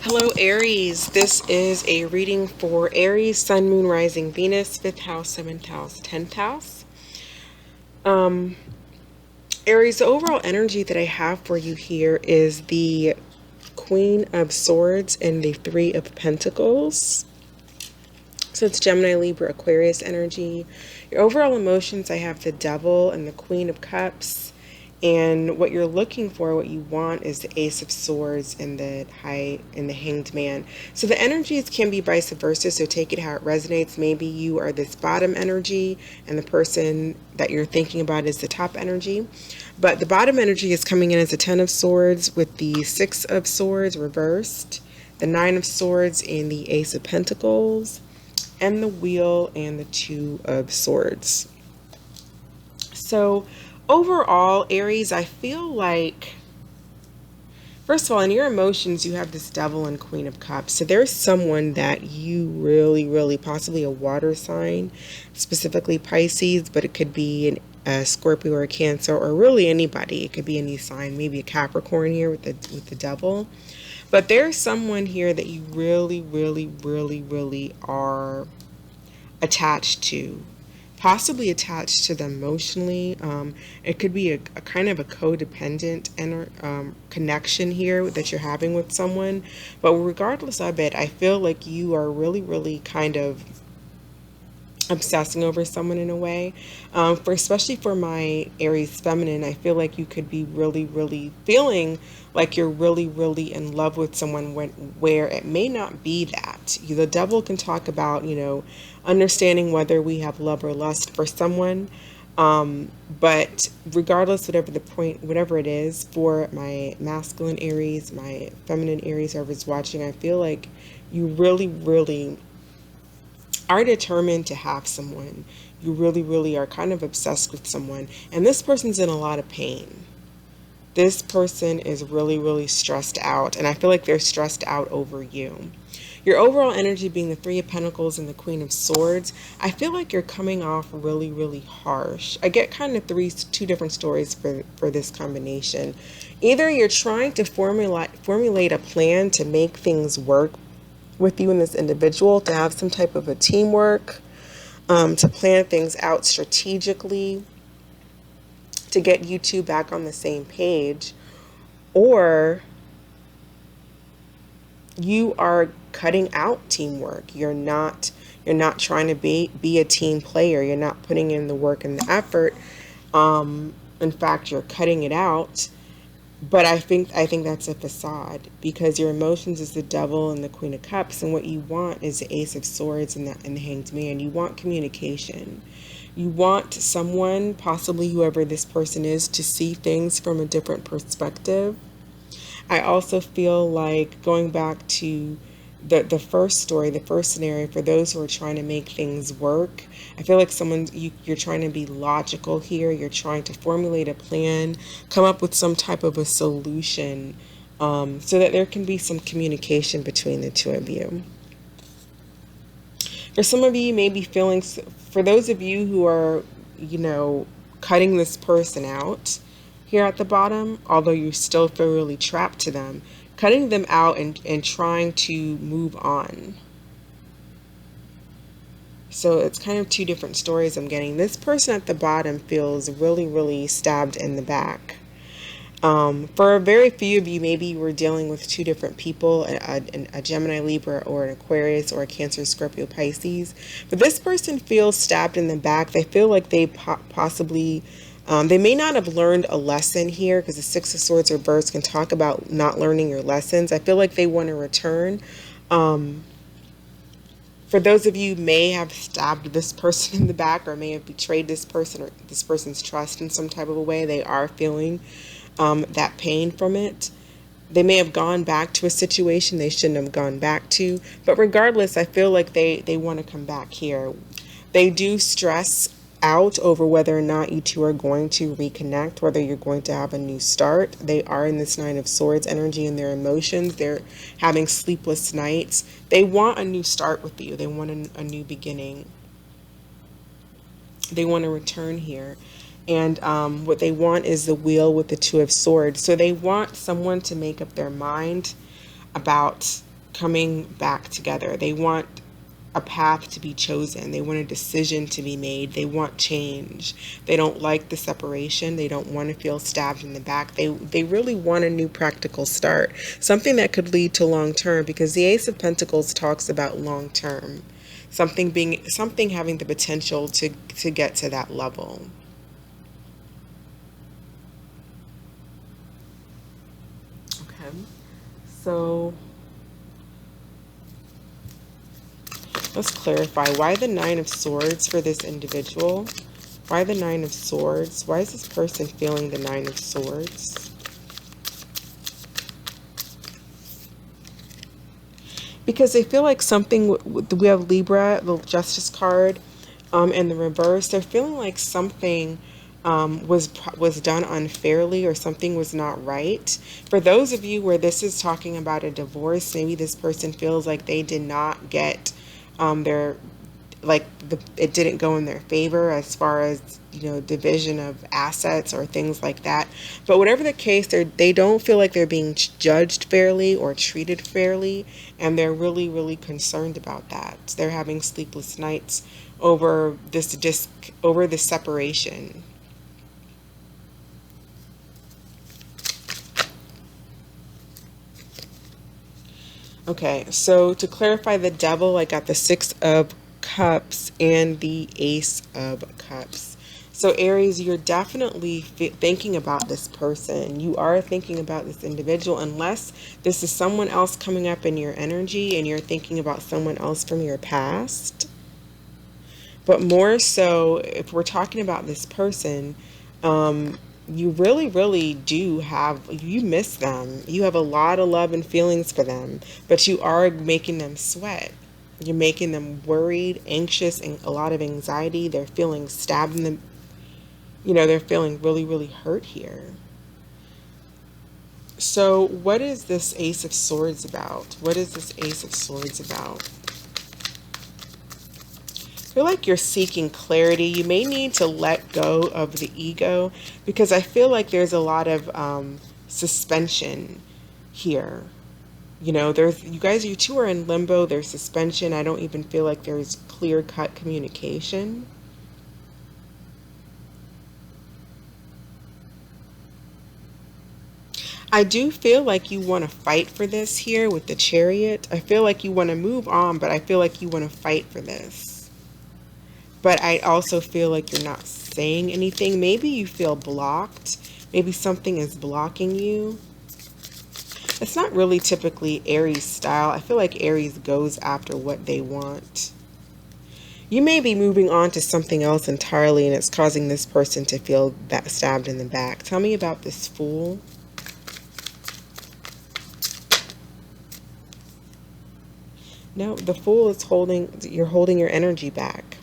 Hello, Aries. This is a reading for Aries, Sun, Moon, Rising, Venus, 5th house, 7th house, 10th house. Aries, the overall energy that I have for you here is the Queen of Swords and the Three of Pentacles. So it's Gemini, Libra, Aquarius energy. Your overall emotions, I have the Devil and the Queen of Cups. And what you're looking for, what you want, is the Ace of Swords and the Hanged Man. So the energies can be vice versa, so take it how it resonates. Maybe you are this bottom energy and the person that you're thinking about is the top energy. But the bottom energy is coming in as a Ten of Swords with the Six of Swords reversed, the Nine of Swords and the Ace of Pentacles, and the Wheel and the Two of Swords. So overall, Aries, I feel like, first of all, in your emotions, you have this Devil and Queen of Cups. So there's someone that you really, possibly a water sign, specifically Pisces, but it could be a Scorpio or a Cancer, or really anybody. It could be any sign, maybe a Capricorn here with the Devil. But there's someone here that you really are attached to. Possibly attached to them emotionally. It could be a kind of a codependent connection here that you're having with someone. But regardless of it, I feel like you are really kind of obsessing over someone in a way. Especially for my Aries feminine, I feel like you could be really feeling like you're really in love with someone where it may not be that. The Devil can talk about, understanding whether we have love or lust for someone. But regardless, whatever it is, for my masculine Aries, my feminine Aries, whoever's watching, I feel like you really are determined to have someone. You really are kind of obsessed with someone. And this person's in a lot of pain. This person is really stressed out. And I feel like they're stressed out over you. Your overall energy being the Three of Pentacles and the Queen of Swords, I feel like you're coming off really harsh. I get kind of two different stories for this combination. Either you're trying to formulate a plan to make things work with you and this individual, to have some type of a teamwork, to plan things out strategically, to get you two back on the same page, or you are cutting out teamwork. You're not trying to be a team player. You're not putting in the work and the effort. In fact, you're cutting it out. But I think that's a facade, because your emotions is the Devil and the Queen of Cups, and what you want is the Ace of Swords and the Hanged Man. You want communication. You want someone, possibly whoever this person is, to see things from a different perspective. I also feel like, going back to the first story, the first scenario, for those who are trying to make things work, I feel like you're trying to be logical here. You're trying to formulate a plan, come up with some type of a solution, so that there can be some communication between the two of you. For some of you, you may be feeling, for those of you who are, cutting this person out here at the bottom, although you still feel really trapped to them, cutting them out and trying to move on. So it's kind of two different stories I'm getting. This person at the bottom feels really stabbed in the back. For a very few of you, maybe you were dealing with two different people, a Gemini, Libra, or an Aquarius, or a Cancer, Scorpio, Pisces. But this person feels stabbed in the back. They feel like they possibly... they may not have learned a lesson here, because the Six of Swords reversed can talk about not learning your lessons. I feel like they want to return. For those of you who may have stabbed this person in the back, or may have betrayed this person or this person's trust in some type of a way, they are feeling that pain from it. They may have gone back to a situation they shouldn't have gone back to. But regardless, I feel like they want to come back here. They do stress out over whether or not you two are going to reconnect, whether you're going to have a new start. They are in this Nine of Swords energy in their emotions. They're having sleepless nights. They want a new start with you. They want a new beginning. They want to return here. And what they want is the Wheel with the Two of Swords. So they want someone to make up their mind about coming back together. They want a path to be chosen. They want a decision to be made. They want change. They don't like the separation. They don't want to feel stabbed in the back. They really want a new practical start, something that could lead to long term, because the Ace of Pentacles talks about long term, something having the potential to get to that level. Okay, so let's clarify why the Nine of Swords for this individual. Why the Nine of Swords? Why is this person feeling the Nine of Swords? Because they feel like something, we have Libra, the Justice card, in the reverse. They're feeling like something was done unfairly, or something was not right. For those of you where this is talking about a divorce, maybe this person feels like they did not get it didn't go in their favor as far as, division of assets or things like that. But whatever the case, they don't feel like they're being judged fairly or treated fairly, and they're really, really concerned about that. They're having sleepless nights over this separation. Okay, so to clarify the Devil, I got the Six of Cups and the Ace of Cups. So Aries, you're definitely thinking about this person. You are thinking about this individual, unless this is someone else coming up in your energy and you're thinking about someone else from your past. But more so, if we're talking about this person, you really, really you miss them. You have a lot of love and feelings for them, but you are making them sweat. You're making them worried, anxious, and a lot of anxiety. They're feeling stabbed in the, they're feeling really, really hurt here. So what is this Ace of Swords about? What is this Ace of Swords about? I feel like you're seeking clarity. You may need to let go of the ego, because I feel like there's a lot of suspension here. You guys, you two are in limbo. There's suspension. I don't even feel like there's clear-cut communication. I do feel like you want to fight for this here with the Chariot. I feel like you want to move on, but I feel like you want to fight for this. But I also feel like you're not saying anything. Maybe you feel blocked. Maybe something is blocking you. It's not really typically Aries style. I feel like Aries goes after what they want. You may be moving on to something else entirely, and it's causing this person to feel stabbed in the back. Tell me about this Fool. No, the Fool is you're holding your energy back.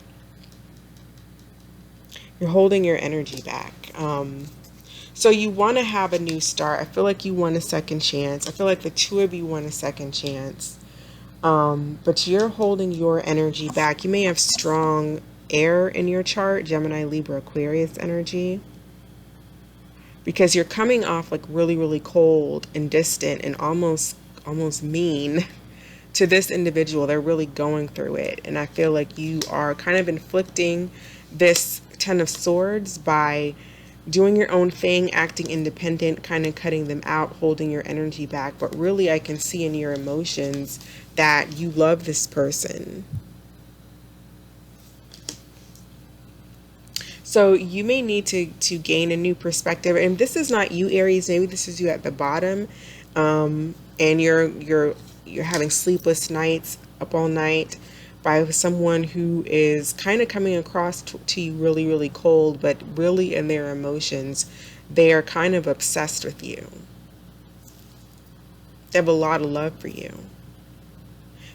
You're holding your energy back. So you want to have a new start. I feel like you want a second chance. I feel like the two of you want a second chance. But you're holding your energy back. You may have strong air in your chart, Gemini, Libra, Aquarius energy. Because you're coming off like really, really cold and distant and almost mean to this individual. They're really going through it. And I feel like you are kind of inflicting this Ten of Swords by doing your own thing, acting independent, kind of cutting them out, holding your energy back. But really, I can see in your emotions that you love this person. So you may need to gain a new perspective. And this is not you, Aries. Maybe this is you at the bottom. And you're having sleepless nights, up all night, by someone who is kind of coming across to you really, really cold, but really in their emotions, they are kind of obsessed with you. They have a lot of love for you.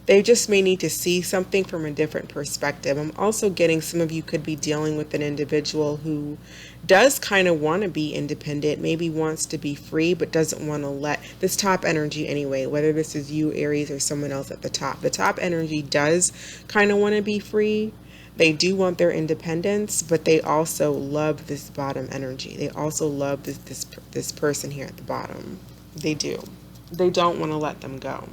They just may need to see something from a different perspective. I'm also getting some of you could be dealing with an individual who does kind of want to be independent, maybe wants to be free, but doesn't want to let this top energy anyway, whether this is you, Aries, or someone else at the top. The top energy does kind of want to be free. They do want their independence, but they also love this bottom energy. They also love this person here at the bottom. They do. They don't want to let them go.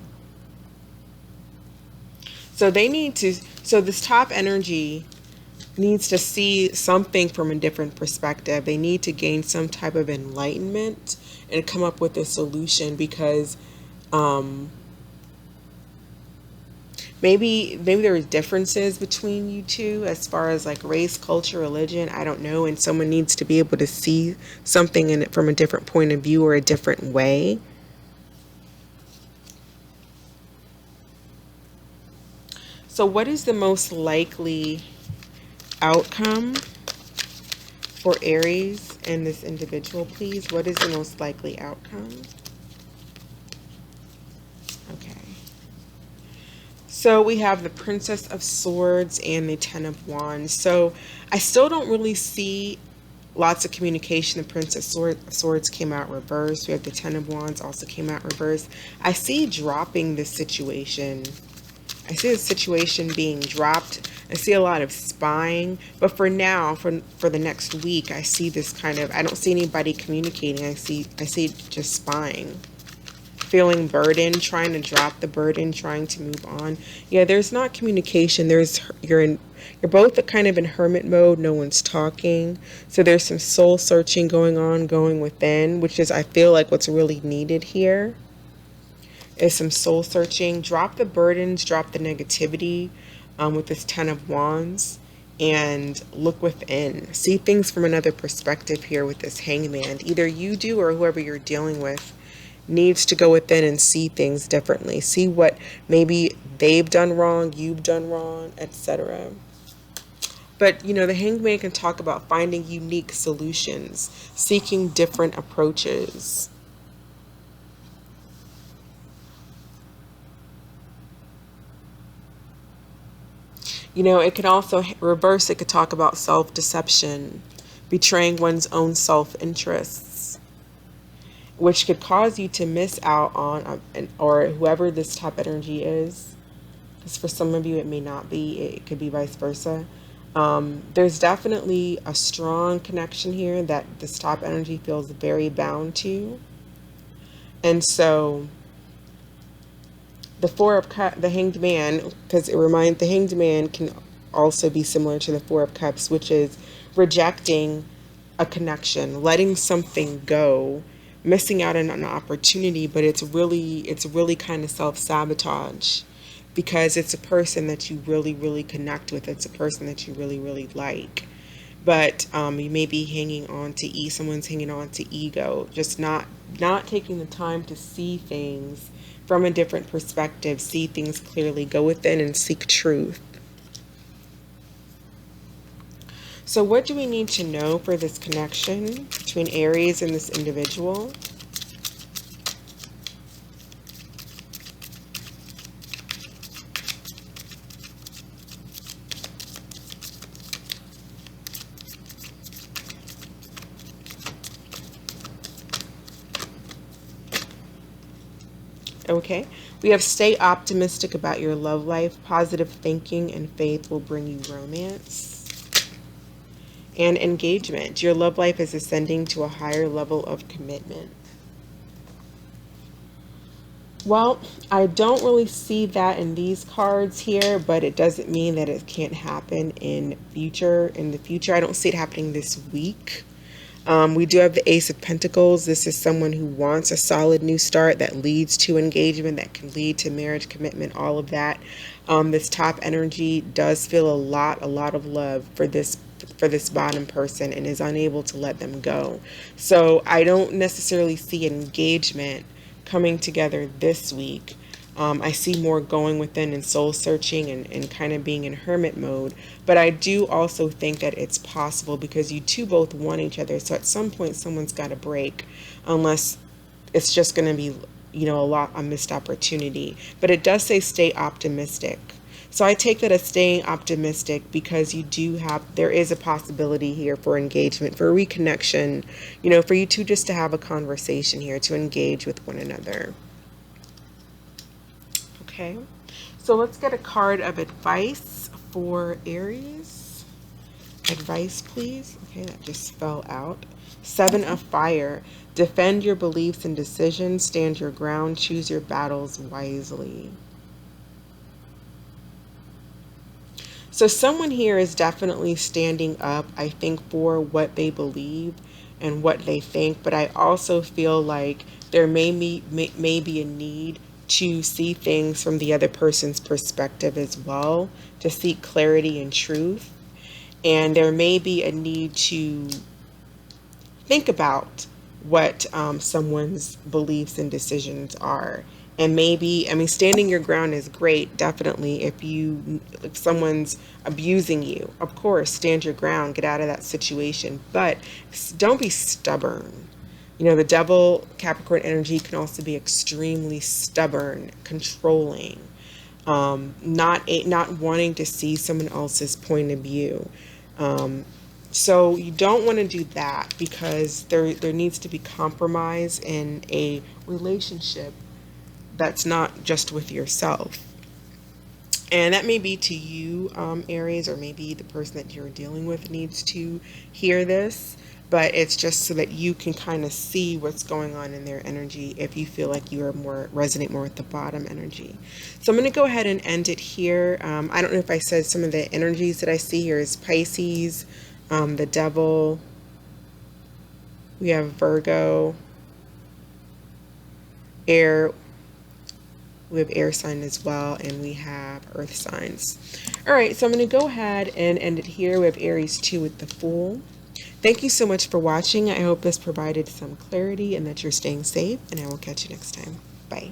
So they need to, so this top energy needs to see something from a different perspective. They need to gain some type of enlightenment and come up with a solution, because maybe there are differences between you two as far as like race, culture, religion, I don't know, and someone needs to be able to see something in it from a different point of view or a different way. So what is the most likely outcome for Aries and this individual, please? What is the most likely outcome? Okay. So we have the Princess of Swords and the Ten of Wands. So I still don't really see lots of communication. The Princess of Swords came out reversed. We have the Ten of Wands also came out reversed. I see dropping this situation. I see the situation being dropped. I see a lot of spying, but for now, for the next week, I see this kind of, I don't see anybody communicating. I see just spying, feeling burdened, trying to drop the burden, trying to move on. Yeah, there's not communication. You're both kind of in hermit mode. No one's talking. So there's some soul searching going within, which is, I feel like, what's really needed here. Is some soul searching. Drop the burdens, drop the negativity with this Ten of Wands, and look within. See things from another perspective here with this Hangman. Either you do or whoever you're dealing with needs to go within and see things differently. See what maybe they've done wrong, you've done wrong, etc. But, you know, the Hangman can talk about finding unique solutions, seeking different approaches. You know, it can also reverse. It could talk about self-deception, betraying one's own self-interests, which could cause you to miss out on, or whoever this top energy is, because for some of you it may not be. It could be vice versa. There's definitely a strong connection here that this top energy feels very bound to. And so the Four of Cups, the Hanged Man, because the Hanged Man can also be similar to the Four of Cups, which is rejecting a connection, letting something go, missing out on an opportunity, but it's really kind of self-sabotage, because it's a person that you really, really connect with. It's a person that you really, really like. But you may be hanging on to someone's hanging on to ego, just not taking the time to see things from a different perspective, see things clearly, go within and seek truth. So what do we need to know for this connection between Aries and this individual? Okay, we have stay optimistic about your love life. Positive thinking and faith will bring you romance. And engagement. Your love life is ascending to a higher level of commitment. Well, I don't really see that in these cards here, but it doesn't mean that it can't happen in the future. I don't see it happening this week. We do have the Ace of Pentacles. This is someone who wants a solid new start that leads to engagement, that can lead to marriage, commitment, all of that. This top energy does feel a lot of love for this bottom person and is unable to let them go. So I don't necessarily see engagement coming together this week. I see more going within and soul searching and kind of being in hermit mode. But I do also think that it's possible, because you two both want each other. So at some point, someone's got to break, unless it's just going to be, you know, a missed opportunity. But it does say stay optimistic. So I take that as staying optimistic, because there is a possibility here for engagement, for reconnection, you know, for you two just to have a conversation here, to engage with one another. Okay, so let's get a card of advice for Aries. Advice, please. Okay, that just fell out. Seven of Fire. Defend your beliefs and decisions. Stand your ground. Choose your battles wisely. So someone here is definitely standing up, I think, for what they believe and what they think. But I also feel like there may be a need to see things from the other person's perspective as well, to seek clarity and truth. And there may be a need to think about what someone's beliefs and decisions are. And maybe, I mean, standing your ground is great, definitely. If someone's abusing you, of course, stand your ground, get out of that situation. But don't be stubborn. You know, the devil, Capricorn energy can also be extremely stubborn, controlling, not wanting to see someone else's point of view. So you don't want to do that, because there needs to be compromise in a relationship that's not just with yourself. And that may be to you, Aries, or maybe the person that you're dealing with needs to hear this. But it's just so that you can kind of see what's going on in their energy if you feel like you are resonate more with the bottom energy. So I'm going to go ahead and end it here. I don't know if I said some of the energies that I see here is Pisces, the devil, we have Virgo, air, we have air sign as well, and we have earth signs. All right, so I'm going to go ahead and end it here. We have Aries 2 with the Fool. Thank you so much for watching. I hope this provided some clarity and that you're staying safe, and I will catch you next time. Bye.